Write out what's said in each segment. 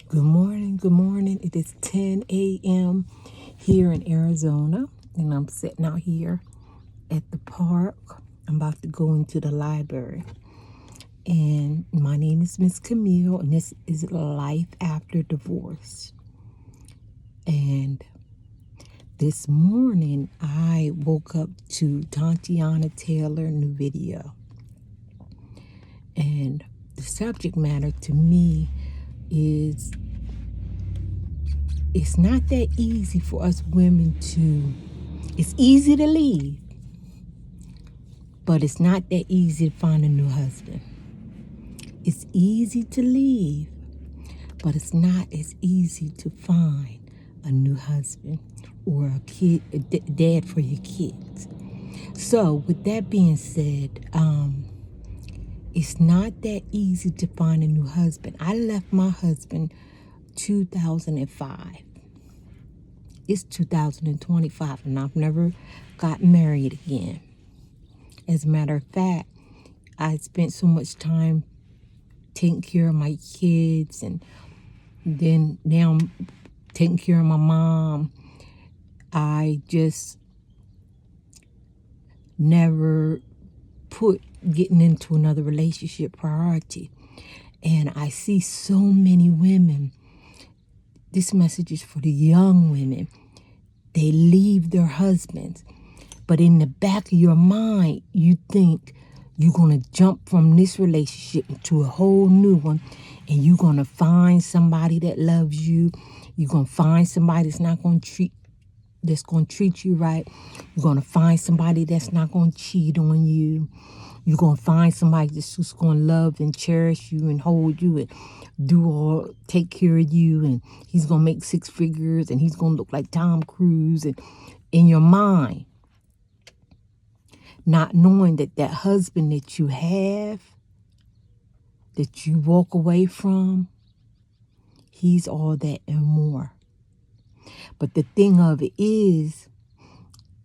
Good morning, good morning. It is 10 a.m. here in Arizona, and I'm sitting out here at the park. I'm about to go into the library. And my name is Miss Camille, and this is Life After Divorce. And this morning, I woke up to Tatiana Taylor new video. And the subject matter to me is it's not that easy for us women it's easy to leave, but it's not that easy to find a new husband. It's easy to leave, but it's not as easy to find a new husband or a dad for your kids. So with that being said, it's not that easy to find a new husband. I left my husband 2005. It's 2025 and I've never got married again. As a matter of fact, I spent so much time taking care of my kids, and then now I'm taking care of my mom. I just never put getting into another relationship priority. And I see so many women. This message is for the young women. They leave their husbands, but in the back of your mind, you think you're going to jump from this relationship into a whole new one, and you're going to find somebody that loves you. You're going to find somebody that's going to treat you right. You're going to find somebody that's not going to cheat on you. You're going to find somebody that's just going to love and cherish you and hold you and take care of you, and he's going to make six figures, and he's going to look like Tom Cruise. And in your mind, not knowing that husband that you have, that you walk away from, he's all that and more. But the thing of it is,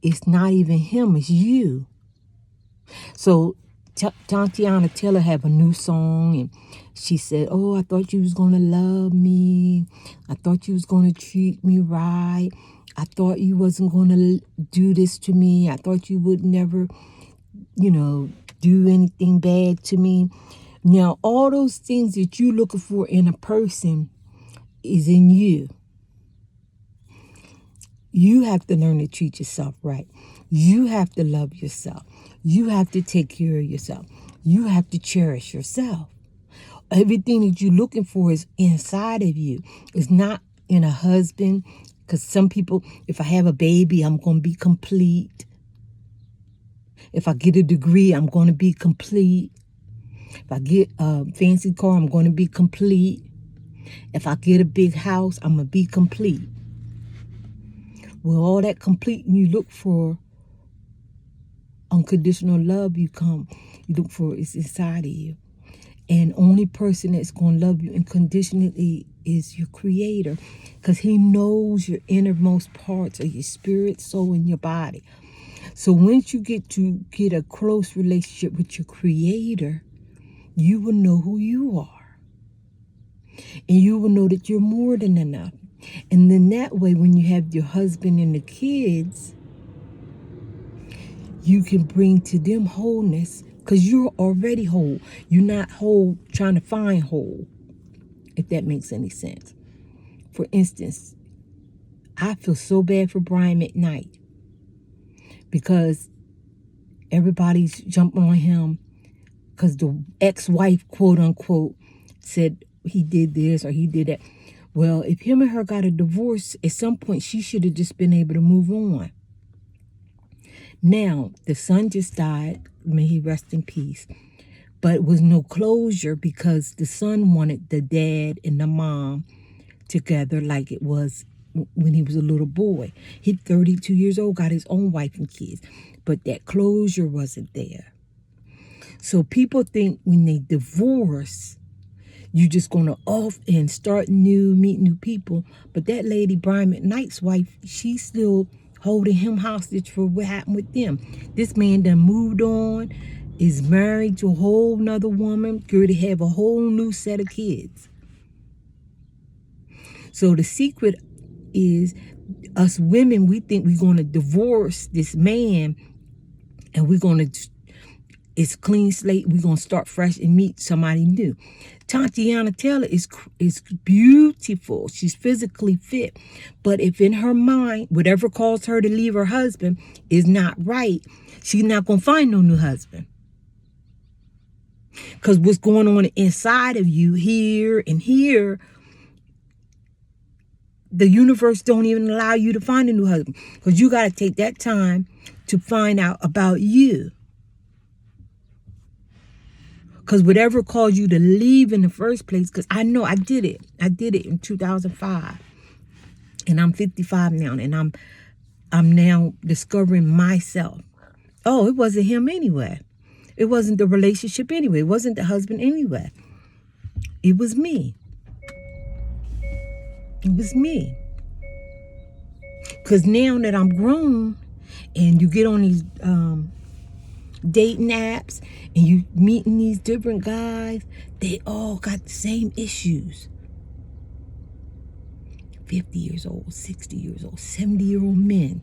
it's not even him, it's you. So Tatiana Taylor have a new song, and she said, "Oh, I thought you was going to love me. I thought you was going to treat me right. I thought you wasn't going to do this to me. I thought you would never, do anything bad to me." Now, all those things that you're looking for in a person is in you. You have to learn to treat yourself right. You have to love yourself. You have to take care of yourself. You have to cherish yourself. Everything that you're looking for is inside of you. It's not in a husband. Because some people, if I have a baby, I'm going to be complete. If I get a degree, I'm going to be complete. If I get a fancy car, I'm going to be complete. If I get a big house, I'm going to be complete. Well, all that complete you look for, unconditional love you look for is inside of you. And only person that's going to love you unconditionally is your creator, because he knows your innermost parts of your spirit, soul, and your body. So once you get a close relationship with your creator, you will know who you are. And you will know that you're more than enough. And then that way, when you have your husband and the kids, you can bring to them wholeness, because you're already whole. You're not whole trying to find whole, if that makes any sense. For instance, I feel so bad for Brian McKnight, because everybody's jumping on him because the ex-wife, quote unquote, said he did this or he did that. Well, if him and her got a divorce, at some point she should have just been able to move on. Now, the son just died. May he rest in peace. But it was no closure, because the son wanted the dad and the mom together like it was when he was a little boy. He's 32 years old, got his own wife and kids. But that closure wasn't there. So people think when they divorce, you're just going to off and start new, meet new people. But that lady, Brian McKnight's wife, she's still holding him hostage for what happened with them. This man done moved on, is married to a whole nother woman, going to have a whole new set of kids. So the secret is us women, we think we're going to divorce this man and we're going to, it's clean slate, we're going to start fresh and meet somebody new. Tatiana Taylor is beautiful. She's physically fit. But if in her mind, whatever caused her to leave her husband is not right, she's not going to find no new husband. Because what's going on inside of you here and here, the universe don't even allow you to find a new husband. Because you got to take that time to find out about you. Because whatever caused you to leave in the first place, because I know I did it. I did it in 2005. And I'm 55 now. And I'm now discovering myself. Oh, it wasn't him anyway. It wasn't the relationship anyway. It wasn't the husband anyway. It was me. It was me. Because now that I'm grown and you get on these dating apps and you meeting these different guys, they all got the same issues. 50 years old, 60 years old, 70-year-old men.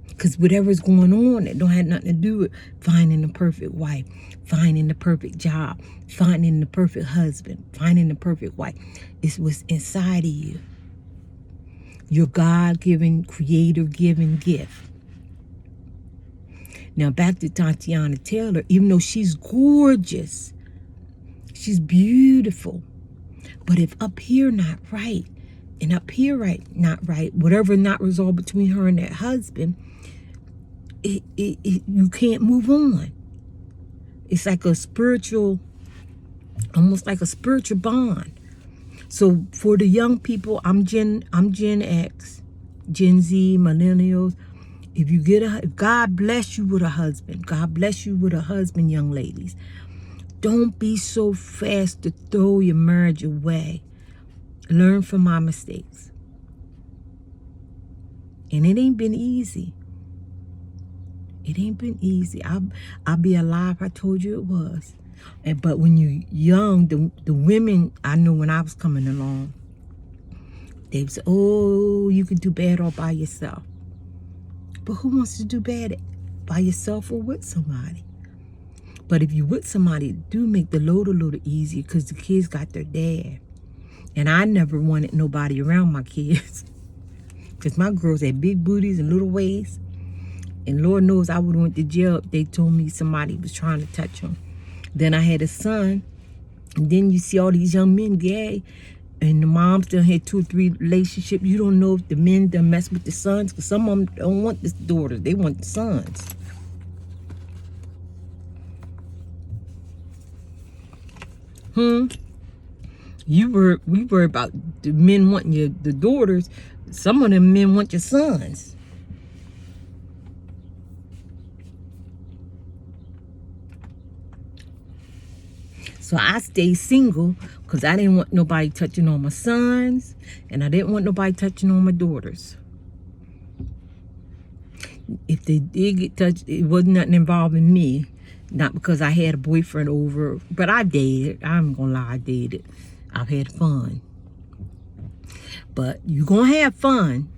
Because whatever's going on, it don't have nothing to do with finding the perfect wife, finding the perfect job, finding the perfect husband, finding the perfect wife. It's what's inside of you. Your God-given, creator-given gift. Now back to Tatiana Taylor, even though she's gorgeous, she's beautiful. But if up here not right, and up here not right, whatever not resolved between her and that husband, you can't move on. It's like a spiritual, almost like a spiritual bond. So for the young people, I'm Gen X, Gen Z, millennials. If God bless you with a husband, God bless you with a husband, young ladies, don't be so fast to throw your marriage away. Learn from my mistakes. And it ain't been easy. It ain't been easy. I'll be alive. I told you it was. But when you're young, the women I knew when I was coming along, they would say, oh, you could do bad all by yourself. But who wants to do bad by yourself or with somebody? But if you with somebody, do make the load a little easier because the kids got their dad. And I never wanted nobody around my kids. Because my girls had big booties and little waists. And Lord knows I would have went to jail if they told me somebody was trying to touch them. Then I had a son. And then you see all these young men gay. And the moms done had 2 or 3 relationships. You don't know if the men done mess with the sons. Because some of them don't want the daughters. They want the sons. We worry about the men wanting the daughters. Some of them men want your sons. So I stayed single because I didn't want nobody touching on my sons. And I didn't want nobody touching on my daughters. If they did get touched, it wasn't nothing involving me. Not because I had a boyfriend over. But I dated. I'm going to lie, I dated. I've had fun. But you're going to have fun.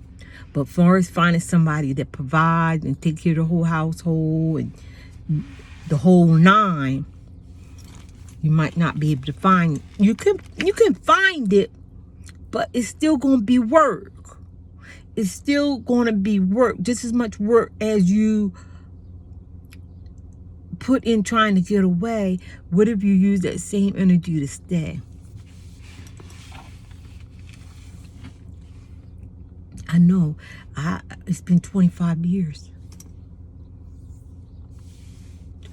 But far as finding somebody that provides and take care of the whole household and the whole 9, you might not be able to find. You can find it, but it's still going to be work. It's still going to be work, just as much work as you put in trying to get away. What if you use that same energy to stay? I know. It's been 25 years.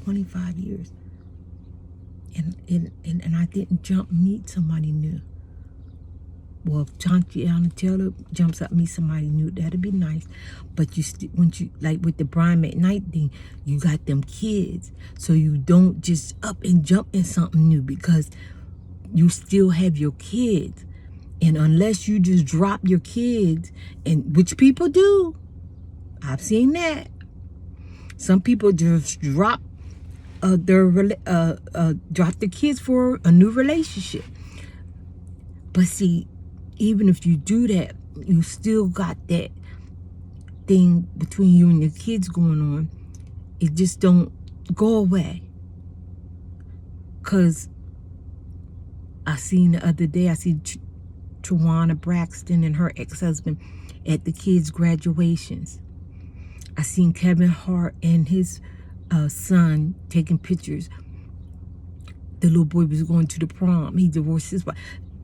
25 years. And I didn't jump and meet somebody new. Well, if Tatiana Taylor jumps up and meet somebody new, that'd be nice. But once you like with the Brian McKnight thing, you got them kids, so you don't just up and jump in something new because you still have your kids. And unless you just drop your kids, and which people do, I've seen that. Some people just drop drop the kids for a new relationship. But see, even if you do that, you still got that thing between you and your kids going on. It just don't go away. Because I seen the other day, I see Tawana Braxton and her ex-husband at the kids' graduations. I seen Kevin Hart and his son taking pictures. The little boy was going to the prom. He divorced his wife.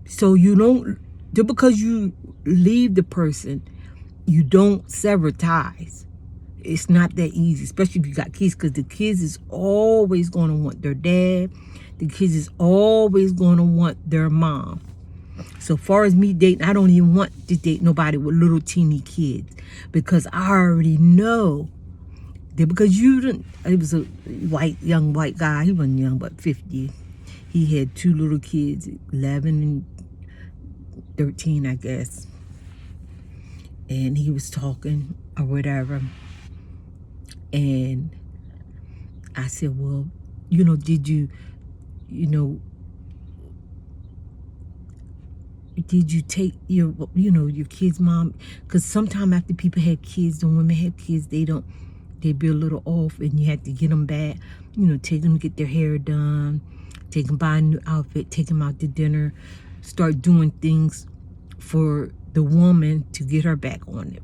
So you don't, just because you leave the person, you don't sever ties. It's not that easy, especially if you got kids, because the kids is always going to want their dad. The kids is always going to want their mom. So far as me dating, I don't even want to date nobody with little teeny kids, because I already know that, because you didn't, it was a young white guy. He wasn't young, but 50. He had 2 little kids, 11 and 13, I guess. And he was talking or whatever. And I said, well, did you take your kid's mom? Because sometimes after people have kids, the women have kids, they be a little off, and you have to get them back, take them to get their hair done, take them buy a new outfit, take them out to dinner, start doing things for the woman to get her back on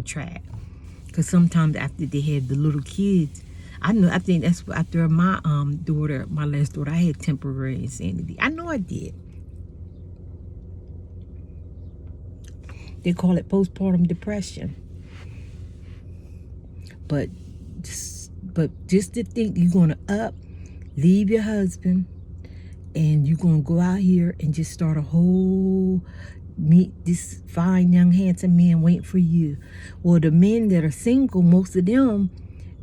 track. Because sometimes after they had the little kids, I think that's after my my last daughter, I had temporary insanity. I know I did. They call it postpartum depression. But just to think you're going to leave your husband, and you're going to go out here and just start meet this fine, young, handsome man waiting for you. Well, the men that are single, most of them,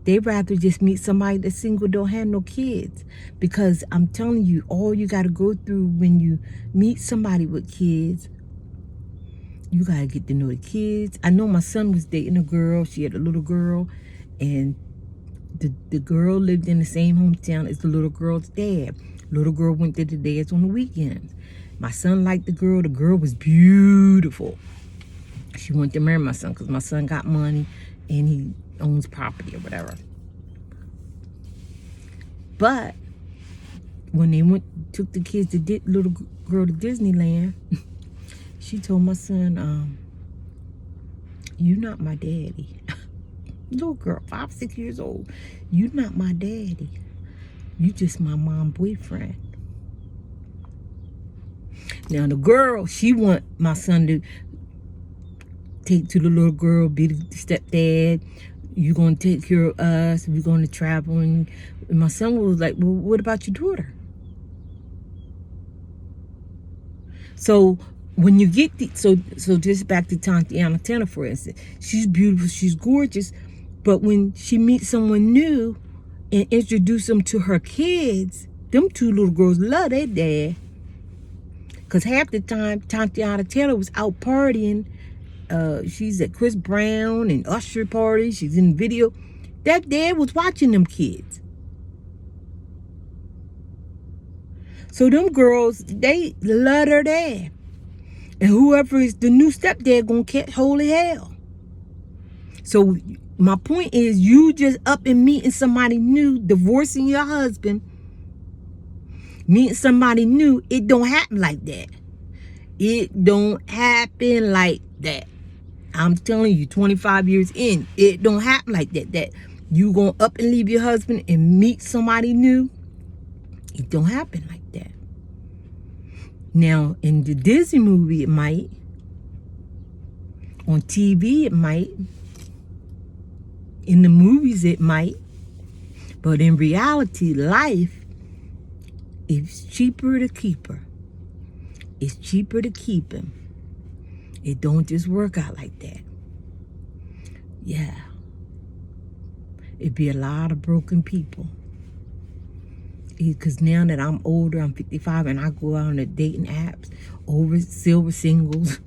they rather just meet somebody that's single, don't have no kids. Because I'm telling you, all you got to go through when you meet somebody with kids, you got to get to know the kids. I know my son was dating a girl. She had a little girl, and the girl lived in the same hometown as the little girl's dad. Little girl went to the dads on the weekends. My son liked the girl. The girl was beautiful. She wanted to marry my son because my son got money and he owns property or whatever. But when they took the kids to little girl to Disneyland, she told my son, "You not my daddy." Little girl, 5, 6 years old. "You not my daddy. You just my mom boyfriend." Now the girl, she want my son to take to the little girl, be the stepdad. You gonna take care of us. We're gonna travel. And my son was like, "Well, what about your daughter?" So when you get so just back to Tatiana Tanner, for instance, she's beautiful, she's gorgeous, but when she meets someone new and introduce them to her kids, them 2 little girls love their dad. Because half the time, Tatiana Taylor was out partying. She's at Chris Brown and Usher parties. She's in video. That dad was watching them kids. So them girls, they love her dad. And whoever is the new stepdad gonna catch holy hell. So my point is, you just up and meeting somebody new, divorcing your husband, meeting somebody new, it don't happen like that. It don't happen like that. I'm telling you, 25 years in, it don't happen like that. That you gonna up and leave your husband and meet somebody new, it don't happen like that. Now, in the Disney movie, it might. On TV, it might. In the movies, it might. But in reality, life, it's cheaper to keep her. It's cheaper to keep him. It don't just work out like that. Yeah. It'd be a lot of broken people. Because now that I'm older, I'm 55, and I go out on the dating apps, over Silver Singles,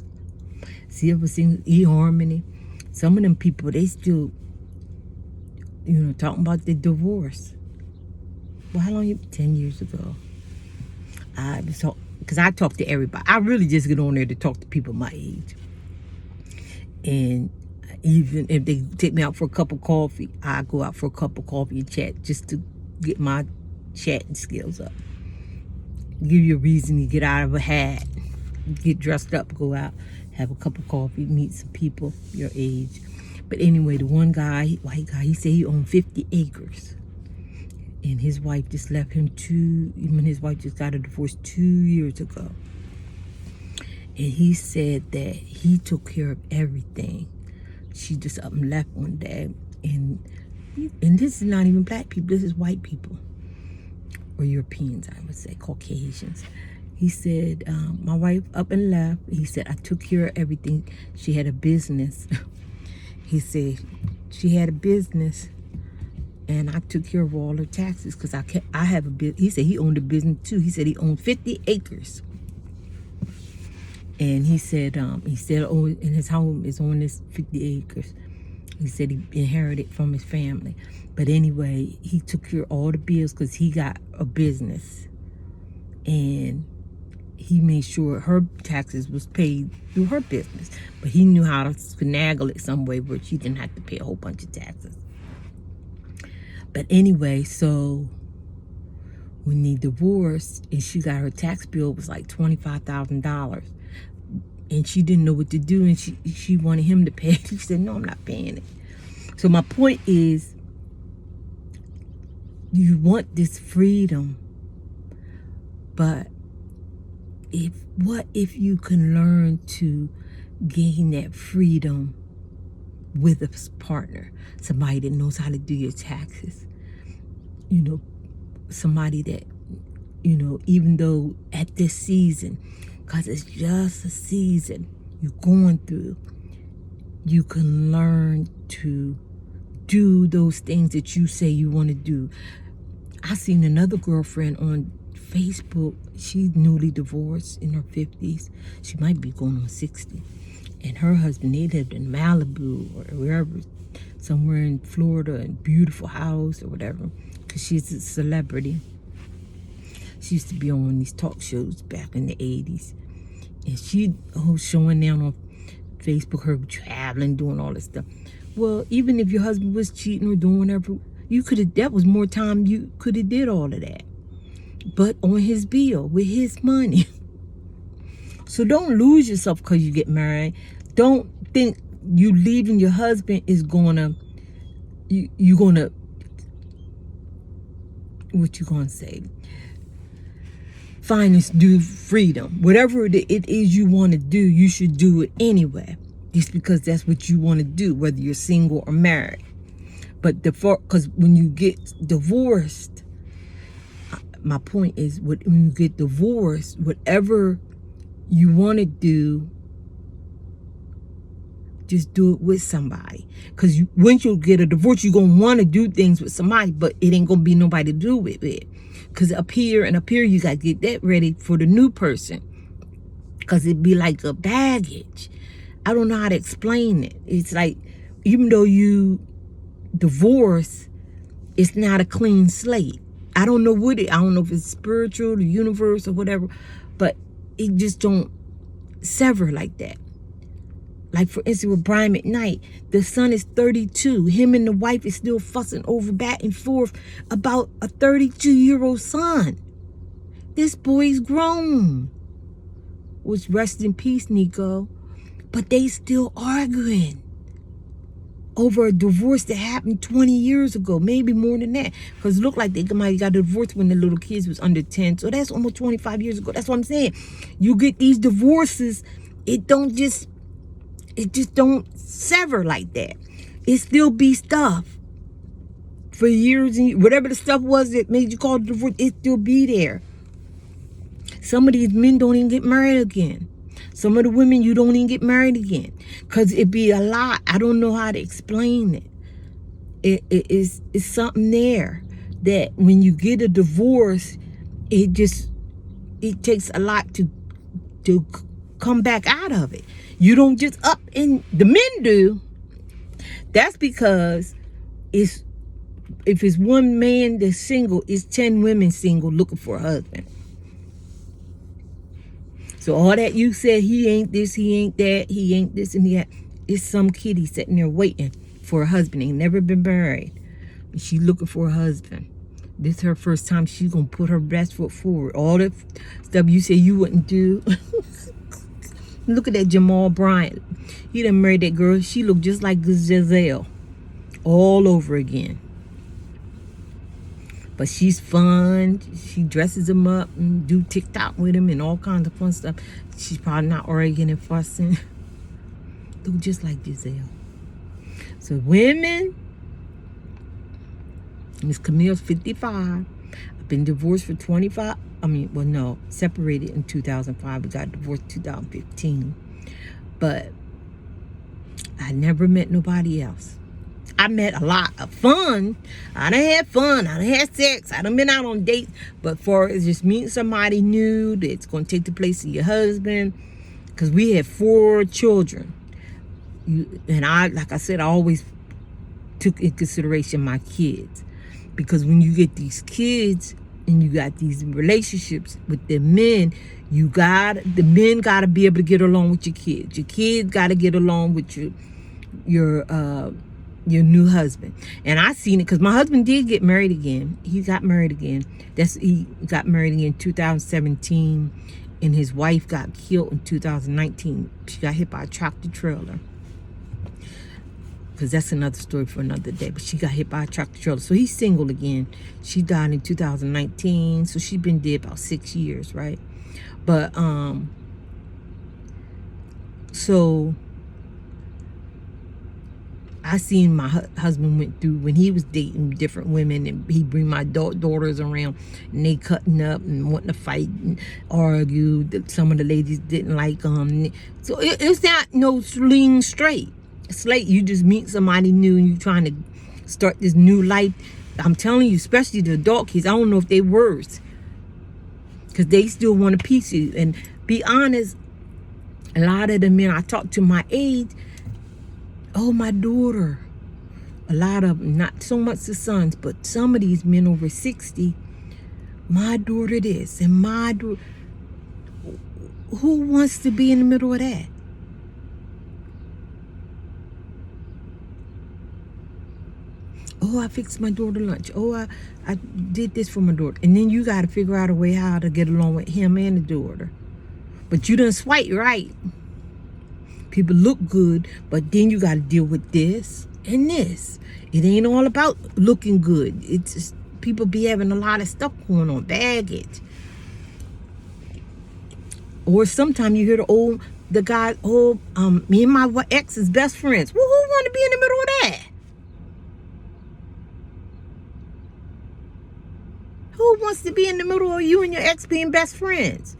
eHarmony. Some of them people, they still, talking about the divorce. Well, how long 10 years ago. I was talk because I talk to everybody. I really just get on there to talk to people my age. And even if they take me out for a cup of coffee, I go out for a cup of coffee and chat just to get my chatting skills up. Give you a reason to get out of a hat, get dressed up, go out, have a cup of coffee, meet some people your age. But anyway, the one guy, white guy, he said he owned 50 acres. And his wife just left him his wife just got a divorce 2 years ago. And he said that he took care of everything. She just up and left one day. And this is not even black people, this is white people. Or Europeans, I would say, Caucasians. He said, my wife up and left. He said, I took care of everything. She had a business. He said, she had a business. And I took care of all her taxes because I have a business. He said he owned a business too. He said he owned 50 acres. And he said in his home is on this 50 acres. He said he inherited from his family. But anyway, he took care of all the bills because he got a business. And he made sure her taxes was paid through her business. But he knew how to finagle it some way where she didn't have to pay a whole bunch of taxes. But anyway, so when they divorced and she got her tax bill, it was like $25,000. And she didn't know what to do, and she wanted him to pay it. She said, no, I'm not paying it. So my point is, you want this freedom, but what if you can learn to gain that freedom with a partner, somebody that knows how to do your taxes, somebody that, even though at this season, because it's just a season you're going through, you can learn to do those things that you say you want to do. I seen another girlfriend on Facebook. She's newly divorced, in her 50s. She might be going on 60. And her husband, they lived in Malibu or wherever, somewhere in Florida, in a beautiful house or whatever, because she's a celebrity. She used to be on one of these talk shows back in the 80s. And she showing down on Facebook, her traveling, doing all this stuff. Well, even if your husband was cheating or doing whatever, that was more time you could have did all of that. But on his bill, with his money. So don't lose yourself because you get married. Don't think you leaving your husband is what you gonna say? Find this new freedom. Whatever it is you want to do, you should do it anyway. Just because that's what you want to do, whether you're single or married. But because when you get divorced, my point is, when you get divorced, whatever you want to do, just do it with somebody. Because once you get a divorce, you're going to want to do things with somebody, but it ain't going to be nobody to do it with. Because up here, you got to get that ready for the new person. Because it'd be like a baggage. I don't know how to explain it. It's like, even though you divorce, it's not a clean slate. I don't know I don't know if it's spiritual, the universe, or whatever, but it just don't sever like that. Like, for instance, with Brian McKnight, the son is 32. Him and the wife is still fussing over back and forth about a 32-year-old son. This boy's grown. Which, rest in peace, Nico. But they still arguing over a divorce that happened 20 years ago, maybe more than that. Because it looked like they might have got divorced when the little kids was under 10. So that's almost 25 years ago. That's what I'm saying. You get these divorces, it just don't sever like that. It still be stuff for years, and whatever the stuff was that made you call it divorce, it still be there. Some of these men don't even get married again. Some of the women, you don't even get married again. Because it be a lot. I don't know how to explain it. It's something there that when you get a divorce, it takes a lot to come back out of it. You don't just up, and the men do. That's because if it's one man that's single, it's 10 women single looking for a husband. So all that you said, he ain't this, he ain't that, he ain't this and that, it's some kitty sitting there waiting for a husband. Ain't never been married. She looking for a husband. This her first time. She's gonna put her best foot forward. All the stuff you said you wouldn't do. Look at that Jamal Bryant. He done married that girl. She looked just like Giselle all over again. But she's fun. She dresses him up and do TikTok with him and all kinds of fun stuff. She's probably not arguing and fussing. Look just like Giselle. So women, Miss Camille's 55. I've been divorced for 25. Separated in 2005. We got divorced in 2015. But I never met nobody else. I met a lot of fun. I done had fun. I done had sex. I done been out on dates. But for it's just meeting somebody new that's going to take the place of your husband. Because we had 4 children. Like I said, I always took in consideration my kids. Because when you get these kids and you got these relationships with the men, the men got to be able to get along with your kids. Your kids got to get along with your new husband. And I seen it because my husband did get married again. He got married again. He got married again in 2017, and his wife got killed in 2019. She got hit by a tractor trailer. Because that's another story for another day. But she got hit by a tractor trailer. So he's single again. She died in 2019. So she's been dead about 6 years, right? But, so I seen my husband went through when he was dating different women, and he bring my daughters around, and they cutting up and wanting to fight and argue. Some of the ladies didn't like them. So it's not no sling straight. It's like you just meet somebody new and you trying to start this new life. I'm telling you, especially the adult kids, I don't know if they worse. Because they still want a piece of you. And be honest, a lot of the men I talk to my age, oh, my daughter. A lot of them, not so much the sons, but some of these men over 60, my daughter this and my daughter. Who wants to be in the middle of that? Oh, I fixed my daughter lunch. Oh, I did this for my daughter. And then you got to figure out a way how to get along with him and the daughter. But you done swipe right. People look good, but then you got to deal with this and this. It ain't all about looking good. It's just, people be having a lot of stuff going on, baggage. Or sometimes you hear the guy, me and my ex is best friends. Well, who want to be in the middle of that? Who wants to be in the middle of you and your ex being best friends?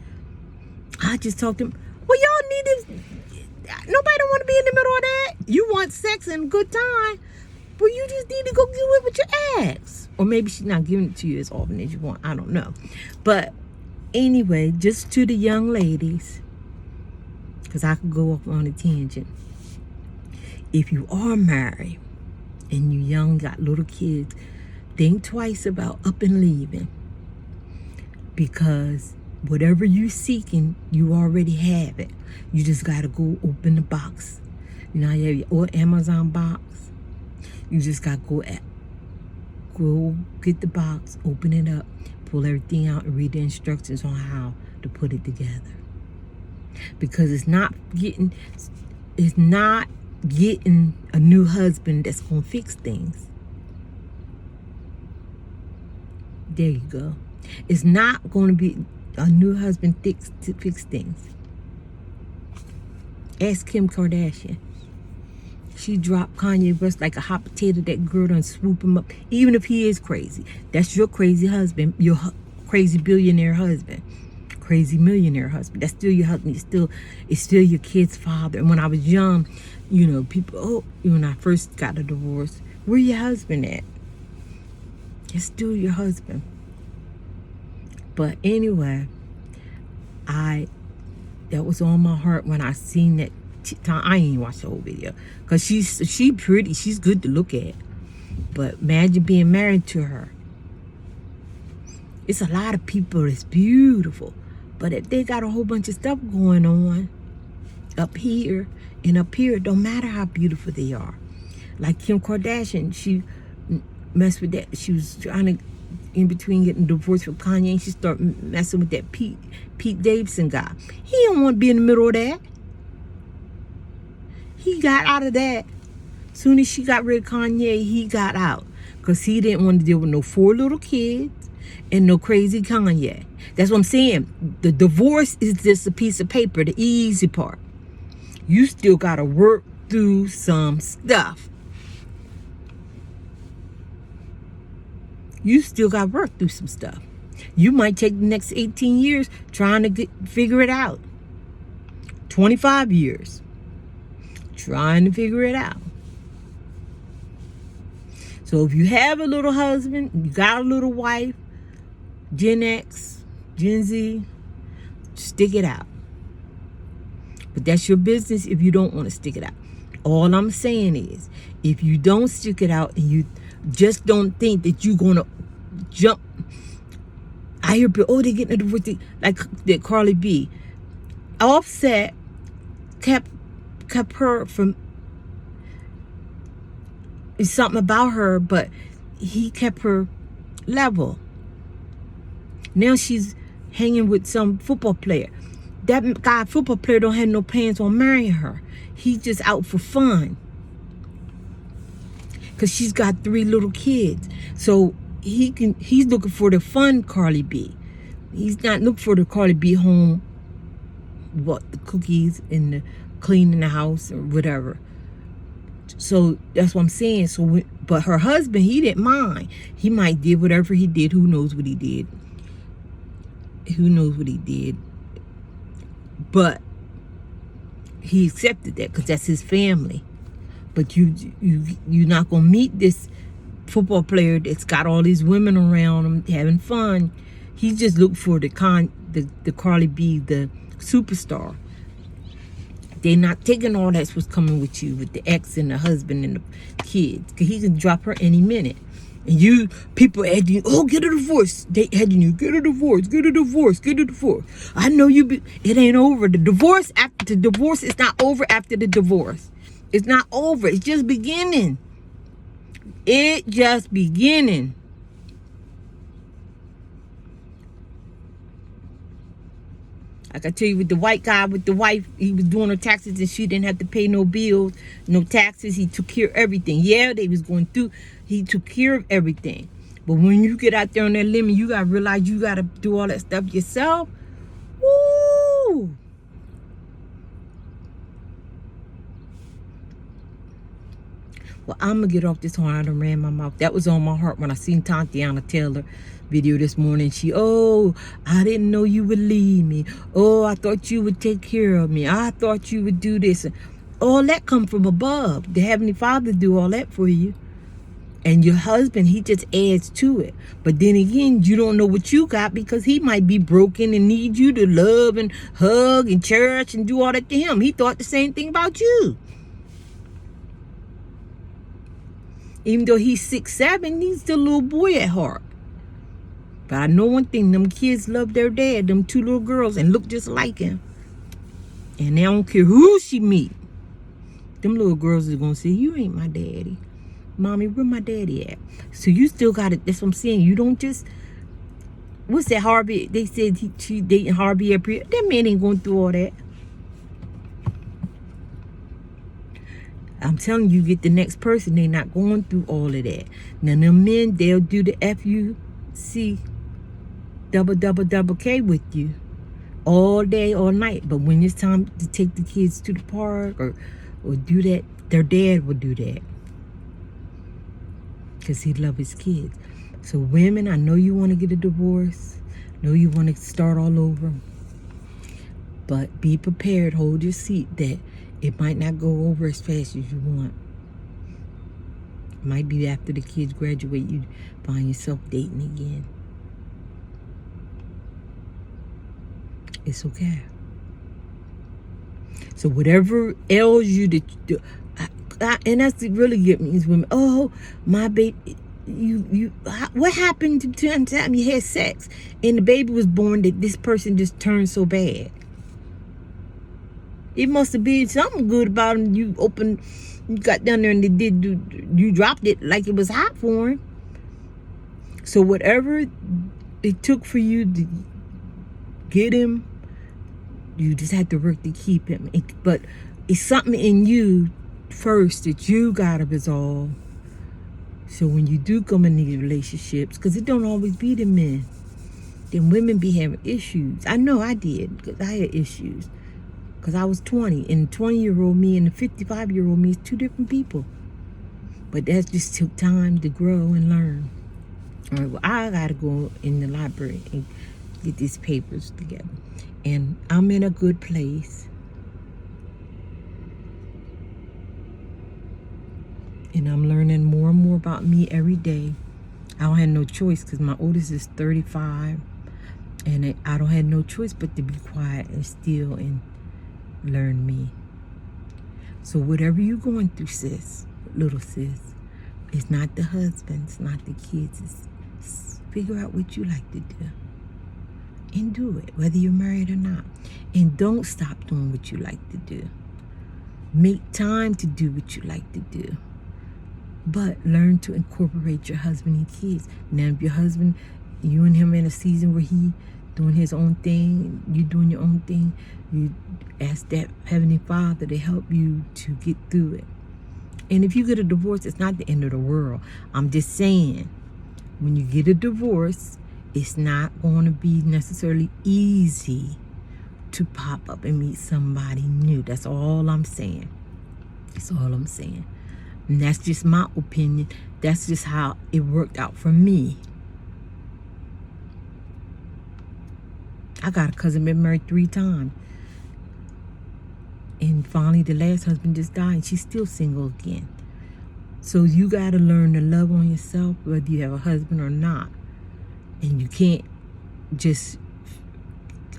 I just talked to him. Well, y'all need to. Nobody don't want to be in the middle of that. You want sex and a good time, but you just need to go get it with your ex. Or maybe she's not giving it to you as often as you want. I don't know. But anyway, just to the young ladies, because I could go off on a tangent. If you are married and you young, got little kids, think twice about up and leaving, because whatever you're seeking, you already have it. You just got to go open the box. You know, you have your Amazon box. You just got to go get the box, open it up, pull everything out, and read the instructions on how to put it together. Because it's not getting a new husband that's going to fix things. There you go. It's not going to be a new husband to fix things. Ask Kim Kardashian. She dropped Kanye West like a hot potato. That girl done swoop him up. Even if he is crazy. That's your crazy husband. Your crazy billionaire husband. Crazy millionaire husband. That's still your husband. It's still your kid's father. And when I was young, people, when I first got a divorce, where your husband at? It's still your husband. But anyway, that was on my heart when I seen that time. I ain't even watched the whole video, because she pretty, she's good to look at. But imagine being married to her. It's a lot of people that's beautiful, But if they got a whole bunch of stuff going on up here and up here, it don't matter how beautiful they are. Like Kim Kardashian, she messed with that. She was trying to, in between getting divorced from Kanye, and she started messing with that Pete Davidson guy. He didn't want to be in the middle of that. He got out of that. Soon as she got rid of Kanye, he got out. Because he didn't want to deal with no 4 little kids and no crazy Kanye. That's what I'm saying. The divorce is just a piece of paper, the easy part. You still got to work through some stuff. You still got to work through some stuff. You might take the next 18 years trying to figure it out. 25 years trying to figure it out. So if you have a little husband, you got a little wife, Gen X, Gen Z, stick it out. But that's your business if you don't want to stick it out. All I'm saying is, if you don't stick it out and you just don't think that you're going to jump. I hear people, oh, they're getting a divorce. Like that Carly B. Offset kept her from, it's something about her, but he kept her level. Now she's hanging with some football player. That guy, football player, don't have no plans on marrying her. He's just out for fun. Because she's got 3 little kids. So he's looking for the fun Carly B. He's not looking for the Carly B home, the cookies and the cleaning the house or whatever. So that's what I'm saying. So, but her husband, he didn't mind. He might did whatever he did. Who knows what he did? Who knows what he did? But he accepted that because that's his family. But you're not gonna meet this football player that's got all these women around him having fun. He just looked for the Carly B, the superstar. They're not taking all that's what's coming with you, with the ex and the husband and the kids. Because he can drop her any minute. And you, people asking you, oh, get a divorce. They asking you, get a divorce, get a divorce, get a divorce. I know it ain't over. The divorce is not over after the divorce. It's not over. It's just beginning. It just beginning. Like I tell you, with the white guy, with the wife, he was doing her taxes and she didn't have to pay no bills, no taxes. He took care of everything. Yeah, they was going through. He took care of everything. But when you get out there on that limb, you got to realize you got to do all that stuff yourself. Woo! Well, I'm going to get off this horn. I done ran my mouth. That was on my heart when I seen Tatiana Taylor video this morning. I didn't know you would leave me. Oh, I thought you would take care of me. I thought you would do this. All that come from above. The Heavenly Father do all that for you. And your husband, he just adds to it. But then again, you don't know what you got because he might be broken and need you to love and hug and cherish and do all that to him. He thought the same thing about you. Even though he's 6'7", he's still a little boy at heart. But I know one thing, them kids love their dad, them 2 little girls, and look just like him. And they don't care who she meet. Them little girls is going to say, you ain't my daddy. Mommy, where my daddy at? So you still got it. That's what I'm saying. You don't just, what's that, Harvey? They said she dating Harvey every, that man ain't going through all that. I'm telling you, get the next person, they not going through all of that. Now, them men, they'll do the FUC double K with you all day, all night. But when it's time to take the kids to the park or do that, their dad will do that. Because he loves his kids. So women, I know you want to get a divorce. I know you want to start all over. But be prepared. Hold your seat that it might not go over as fast as you want. It might be after the kids graduate, you find yourself dating again. It's okay. So whatever ails you to do, and that's really get me is women. Oh, my baby, what happened to time you had sex and the baby was born that this person just turned so bad? It must have been something good about him. You got down there and you dropped it like it was hot for him. So whatever it took for you to get him, you just had to work to keep him. But it's something in you first that you gotta resolve. So when you do come in these relationships, because it don't always be the men, then women be having issues. I know I did, because I had issues. Because I was 20, and the 20-year-old me and the 55-year-old me is two different people. But that just took time to grow and learn. All right, well, I got to go in the library and get these papers together. And I'm in a good place. And I'm learning more and more about me every day. I don't have no choice because my oldest is 35. And I don't have no choice but to be quiet and still and learn me. So whatever you're going through, sis, little sis, it's not the husband, it's not the kids. It's figure out what you like to do. And do it, whether you're married or not. And don't stop doing what you like to do. Make time to do what you like to do. But learn to incorporate your husband and kids. Now, if your husband, you and him in a season where he doing his own thing, you doing your own thing, you ask that Heavenly Father to help you to get through it. And if you get a divorce, it's not the end of the world. I'm just saying, when you get a divorce, it's not going to be necessarily easy to pop up and meet somebody new. That's all I'm saying. That's all I'm saying. And that's just my opinion. That's just how it worked out for me. I got a cousin been married 3 times. And finally, the last husband just died, and she's still single again. So you got to learn to love on yourself, whether you have a husband or not. And you can't just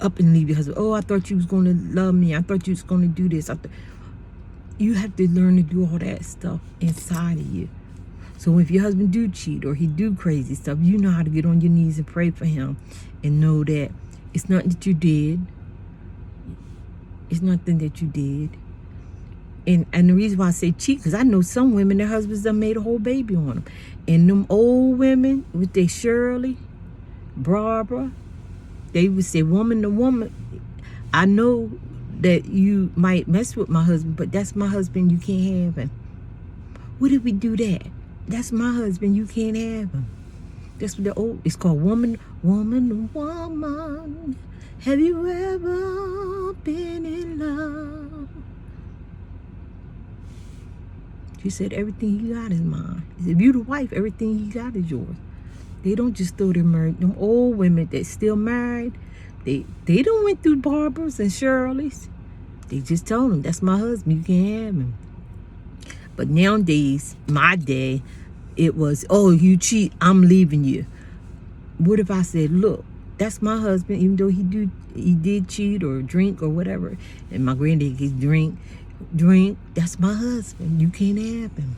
up and leave your husband. Oh, I thought you was going to love me. I thought you was going to do this. You have to learn to do all that stuff inside of you. So if your husband do cheat or he do crazy stuff, you know how to get on your knees and pray for him and know that it's nothing that you did. It's nothing that you did. And the reason why I say cheat, because I know some women, their husbands done made a whole baby on them. And them old women with their Shirley, Barbara, they would say woman to woman, I know that you might mess with my husband, but that's my husband, you can't have him. What if we do that? That's my husband, you can't have him. That's what it's called woman to woman. Have you ever been in love? She said everything he got is mine. If you the wife, everything he got is yours. They don't just throw their married. Them old women that still married, they don't went through Barbaras and Shirley's. They just told them, that's my husband, you can't have him. But nowadays, my day, it was, oh, you cheat, I'm leaving you. What if I said, look, that's my husband, even though he did cheat or drink or whatever, and my granddad gets drink, that's my husband, you can't have him.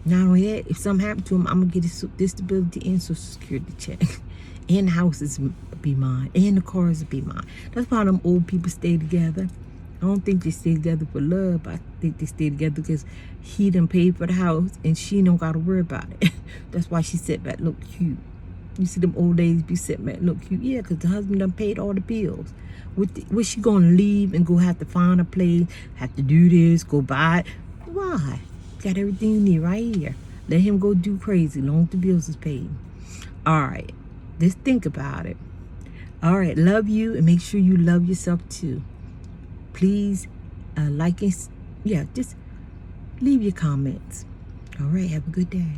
Not only that, if something happened to him, I'm gonna get his disability and Social Security check. And the houses be mine, and the cars be mine. That's why them old people stay together. I don't think they stay together for love. I think they stay together because he done paid for the house and she don't got to worry about it. That's why she sat back, look cute. You see them old ladies be sitting back, look cute. Yeah, because the husband done paid all the bills. Was she going to leave and go have to find a place, have to do this, go buy it? Why? Got everything you need right here. Let him go do crazy, long as the bills is paid. All right, just think about it. All right, love you, and make sure you love yourself too. Please like and, yeah, just leave your comments. All right, have a good day.